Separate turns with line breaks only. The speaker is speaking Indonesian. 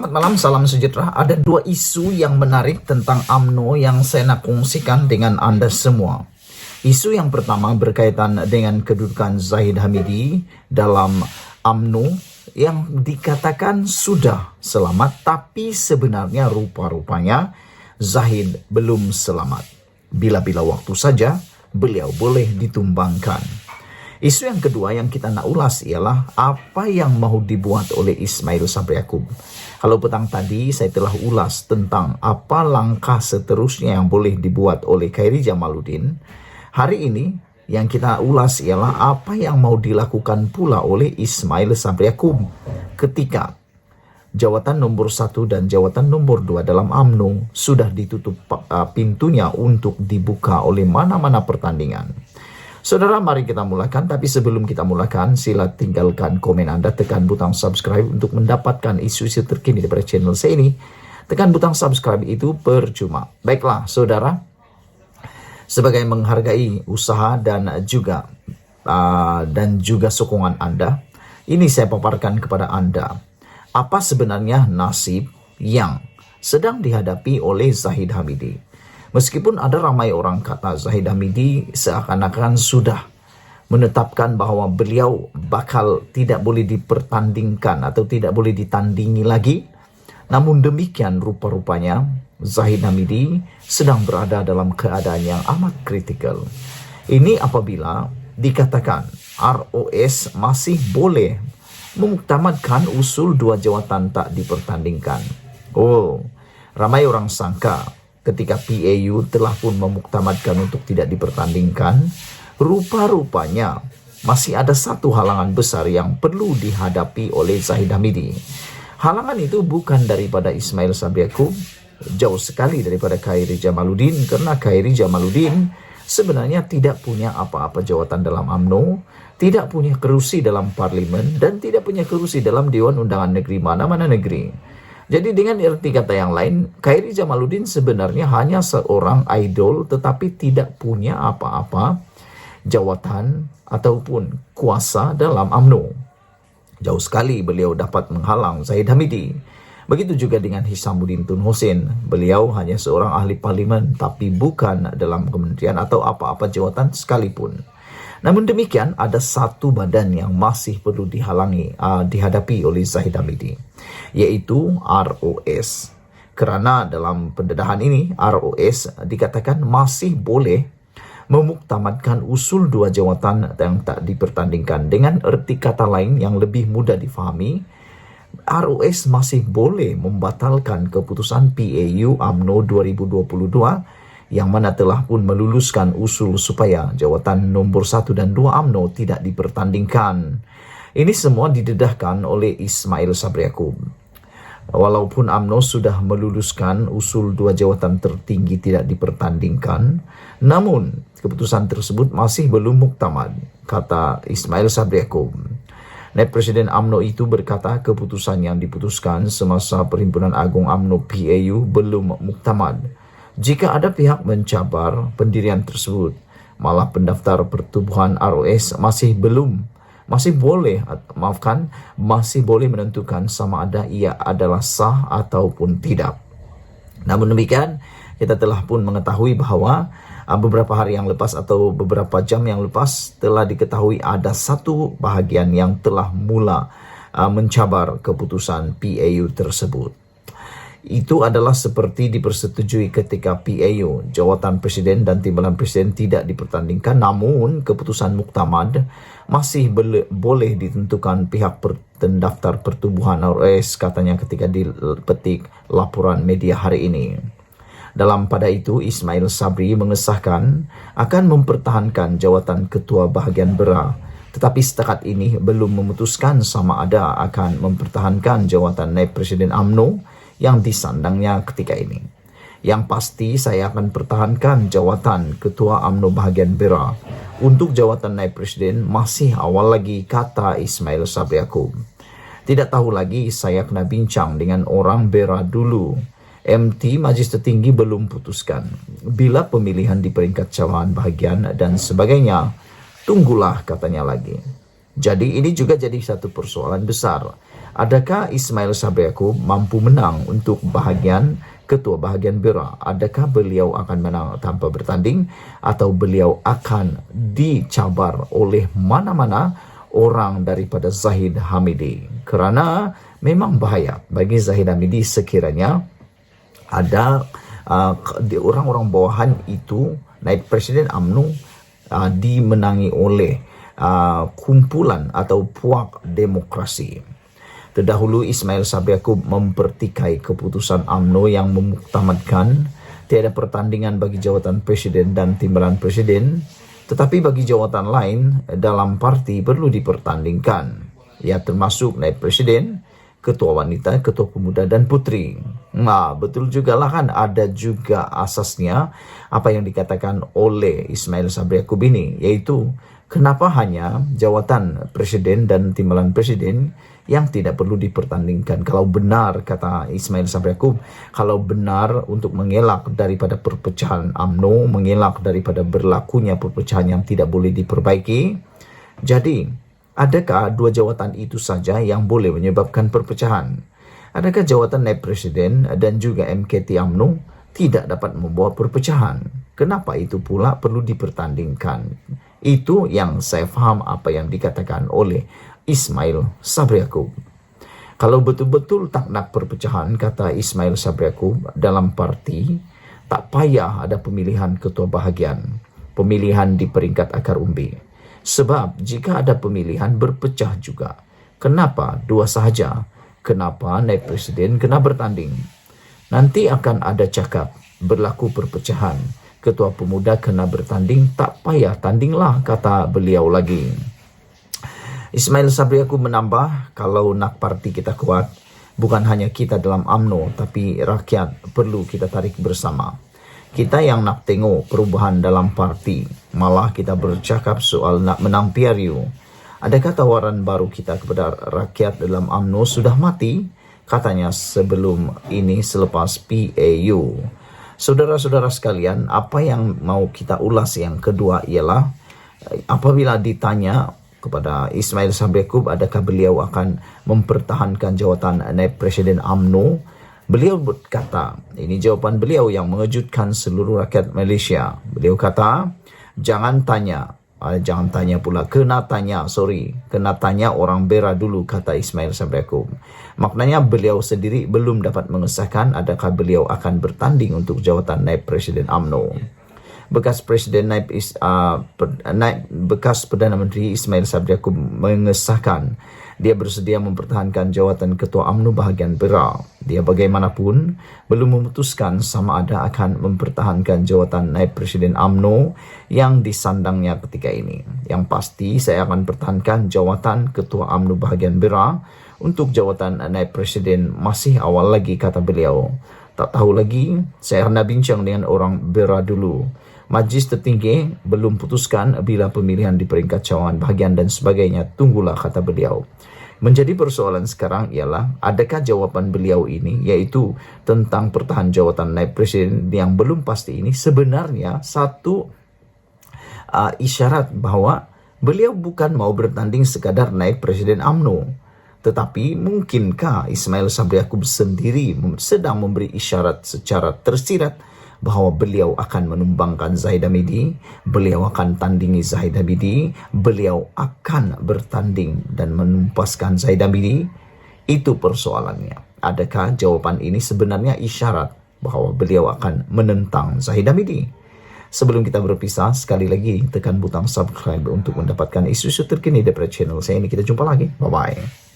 Selamat malam, salam sejahtera. Ada dua isu yang menarik tentang UMNO yang saya nak kongsikan dengan Anda semua. Isu yang pertama berkaitan dengan kedudukan Zahid Hamidi dalam UMNO yang dikatakan sudah selamat, tapi sebenarnya rupa-rupanya Zahid belum selamat. Bila-bila waktu saja beliau boleh ditumbangkan. Isu yang kedua yang kita nak ulas ialah apa yang mau dibuat oleh Ismail Sabri Yaakob. Kalau petang tadi saya telah ulas tentang apa langkah seterusnya yang boleh dibuat oleh Khairy Jamaluddin. Hari ini yang kita ulas ialah apa yang mau dilakukan pula oleh Ismail Sabri Yaakob ketika jawatan nomor 1 dan jawatan nomor 2 dalam UMNO sudah ditutup pintunya untuk dibuka oleh mana-mana pertandingan. Saudara, mari kita mulakan. Tapi sebelum kita mulakan, sila tinggalkan komen Anda, tekan butang subscribe untuk mendapatkan isu-isu terkini daripada channel saya ini. Tekan butang subscribe itu percuma. Baiklah, saudara, sebagai menghargai usaha dan juga sokongan Anda, ini saya paparkan kepada Anda apa sebenarnya nasib yang sedang dihadapi oleh Zahid Hamidi. Meskipun ada ramai orang kata Zahid Hamidi seakan-akan sudah menetapkan bahwa beliau bakal tidak boleh dipertandingkan atau tidak boleh ditandingi lagi. Namun demikian rupa-rupanya Zahid Hamidi sedang berada dalam keadaan yang amat kritikal. Ini apabila dikatakan ROS masih boleh memuktamadkan usul 2 jawatan tak dipertandingkan. Ramai orang sangka ketika PAU telah pun memuktamadkan untuk tidak dipertandingkan, rupa-rupanya masih ada satu halangan besar yang perlu dihadapi oleh Zahid Hamidi. Halangan itu bukan daripada Ismail Sabri Yaakob, jauh sekali daripada Khairy Jamaluddin, karena Khairy Jamaluddin sebenarnya tidak punya apa-apa jawatan dalam UMNO, tidak punya kerusi dalam parlimen, dan tidak punya kerusi dalam Dewan Undangan Negeri mana-mana negeri. Jadi dengan arti kata yang lain, Khairy Jamaluddin sebenarnya hanya seorang idol tetapi tidak punya apa-apa jawatan ataupun kuasa dalam UMNO. Jauh sekali beliau dapat menghalang Zahid Hamidi. Begitu juga dengan Hishamuddin Tun Hussein. Beliau hanya seorang ahli parlimen tapi bukan dalam kementerian atau apa-apa jawatan sekalipun. Namun demikian ada satu badan yang masih perlu dihadapi oleh Zahid Hamidi, yaitu ROS. Kerana dalam pendedahan ini ROS dikatakan masih boleh memuktamadkan usul 2 jawatan yang tak dipertandingkan. Dengan erti kata lain yang lebih mudah difahami, ROS masih boleh membatalkan keputusan PAU UMNO 2022 yang mana telah pun meluluskan usul supaya jawatan nomor 1 dan 2 UMNO tidak dipertandingkan. Ini semua didedahkan oleh Ismail Sabri Yaakob. Walaupun UMNO sudah meluluskan usul 2 jawatan tertinggi tidak dipertandingkan, namun keputusan tersebut masih belum muktamad, kata Ismail Sabri Yaakob. Naib Presiden UMNO itu berkata keputusan yang diputuskan semasa Perhimpunan Agung UMNO PAU belum muktamad. Jika ada pihak mencabar pendirian tersebut, malah pendaftar pertubuhan ROS masih boleh menentukan sama ada ia adalah sah ataupun tidak. Namun demikian, kita telah pun mengetahui bahwa beberapa hari yang lepas atau beberapa jam yang lepas telah diketahui ada satu bahagian yang telah mula mencabar keputusan PAU tersebut. Itu adalah seperti dipersetujui ketika PAU, jawatan presiden dan timbalan presiden tidak dipertandingkan, namun keputusan muktamad masih boleh ditentukan pihak pendaftar pertubuhan ROS, katanya ketika dipetik laporan media hari ini. Pada itu, Ismail Sabri mengesahkan akan mempertahankan jawatan ketua bahagian BERA, tetapi setakat ini belum memutuskan sama ada akan mempertahankan jawatan naib presiden UMNO yang disandangnya ketika ini. Yang pasti saya akan pertahankan jawatan ketua UMNO bahagian BERA. Untuk jawatan naib presiden masih awal lagi, kata Ismail Sabri Yaakob. Tidak tahu lagi, saya kena bincang dengan orang BERA dulu. MT Majelis Tertinggi belum putuskan. Bila pemilihan di peringkat cawangan bahagian dan sebagainya, tunggulah, katanya lagi. Jadi ini juga jadi satu persoalan besar. Adakah Ismail Sabri Yaakob mampu menang untuk bahagian Ketua Bahagian Bera? Adakah beliau akan menang tanpa bertanding atau beliau akan dicabar oleh mana-mana orang daripada Zahid Hamidi? Kerana memang bahaya bagi Zahid Hamidi sekiranya ada orang-orang bawahan itu, naib Presiden UMNO dimenangi oleh kumpulan atau puak demokrasi. Terdahulu Ismail Sabri Yaakob mempertikai keputusan UMNO yang memuktamadkan tiada pertandingan bagi jawatan presiden dan timbalan presiden, tetapi bagi jawatan lain dalam parti perlu dipertandingkan, ya termasuk naib presiden, ketua wanita, ketua pemuda dan putri. Nah, betul juga lah kan, ada juga asasnya apa yang dikatakan oleh Ismail Sabri Yaakob ini, yaitu kenapa hanya jawatan presiden dan timbalan presiden yang tidak perlu dipertandingkan. Kalau benar, kata Ismail Sabri Yaakob, kalau benar untuk mengelak daripada perpecahan UMNO, mengelak daripada berlakunya perpecahan yang tidak boleh diperbaiki, jadi adakah dua jawatan itu saja yang boleh menyebabkan perpecahan? Adakah jawatan naib presiden dan juga MKT UMNO tidak dapat membawa perpecahan? Kenapa itu pula perlu dipertandingkan? Itu yang saya faham apa yang dikatakan oleh Ismail Sabri Yaakob. Kalau betul-betul tak nak perpecahan, kata Ismail Sabri Yaakob, dalam parti, tak payah ada pemilihan ketua bahagian, pemilihan di peringkat akar umbi. Sebab jika ada pemilihan berpecah juga. Kenapa dua sahaja? Kenapa naib presiden kena bertanding? Nanti akan ada cakap berlaku perpecahan, ketua pemuda kena bertanding, tak payah tandinglah, kata beliau lagi. Ismail Sabri Yaakob menambah, kalau nak parti kita kuat, bukan hanya kita dalam UMNO, tapi rakyat perlu kita tarik bersama. Kita yang nak tengok perubahan dalam parti, malah kita bercakap soal nak menang PRU. Adakah tawaran baru kita kepada rakyat dalam UMNO sudah mati? Katanya sebelum ini selepas PAU. Saudara-saudara sekalian, apa yang mau kita ulas yang kedua ialah apabila ditanya kepada Ismail Sabri Yaakob adakah beliau akan mempertahankan jawatan naib presiden UMNO, beliau berkata, ini jawapan beliau yang mengejutkan seluruh rakyat Malaysia. Beliau kata, kena tanya orang Bera dulu, kata Ismail Sabri Yaakob. Maknanya beliau sendiri belum dapat mengesahkan adakah beliau akan bertanding untuk jawatan naib presiden UMNO. Bekas Perdana Menteri Ismail Sabri Yaakob mengesahkan dia bersedia mempertahankan jawatan Ketua UMNO Bahagian Bera. Dia bagaimanapun belum memutuskan sama ada akan mempertahankan jawatan naib presiden UMNO yang disandangnya ketika ini. Yang pasti saya akan pertahankan jawatan Ketua UMNO Bahagian Bera. Untuk jawatan naib presiden masih awal lagi, kata beliau. Tak tahu lagi, saya hendak bincang dengan orang Bera dulu. Majlis tertinggi belum putuskan bila pemilihan di peringkat cawangan bahagian dan sebagainya. Tunggulah, kata beliau. Menjadi persoalan sekarang ialah adakah jawapan beliau ini, yaitu tentang pertahanan jawatan naib presiden yang belum pasti ini, sebenarnya satu isyarat bahawa beliau bukan mau bertanding sekadar naib presiden UMNO. Tetapi mungkinkah Ismail Sabri Yaakob sendiri sedang memberi isyarat secara tersirat bahawa beliau akan menumbangkan Zahid Hamidi, beliau akan tandingi Zahid Hamidi, beliau akan bertanding dan menumpaskan Zahid Hamidi? Itu persoalannya. Adakah jawapan ini sebenarnya isyarat bahawa beliau akan menentang Zahid Hamidi? Sebelum kita berpisah, sekali lagi tekan butang subscribe untuk mendapatkan isu-isu terkini daripada channel saya ini. Kita jumpa lagi. Bye-bye.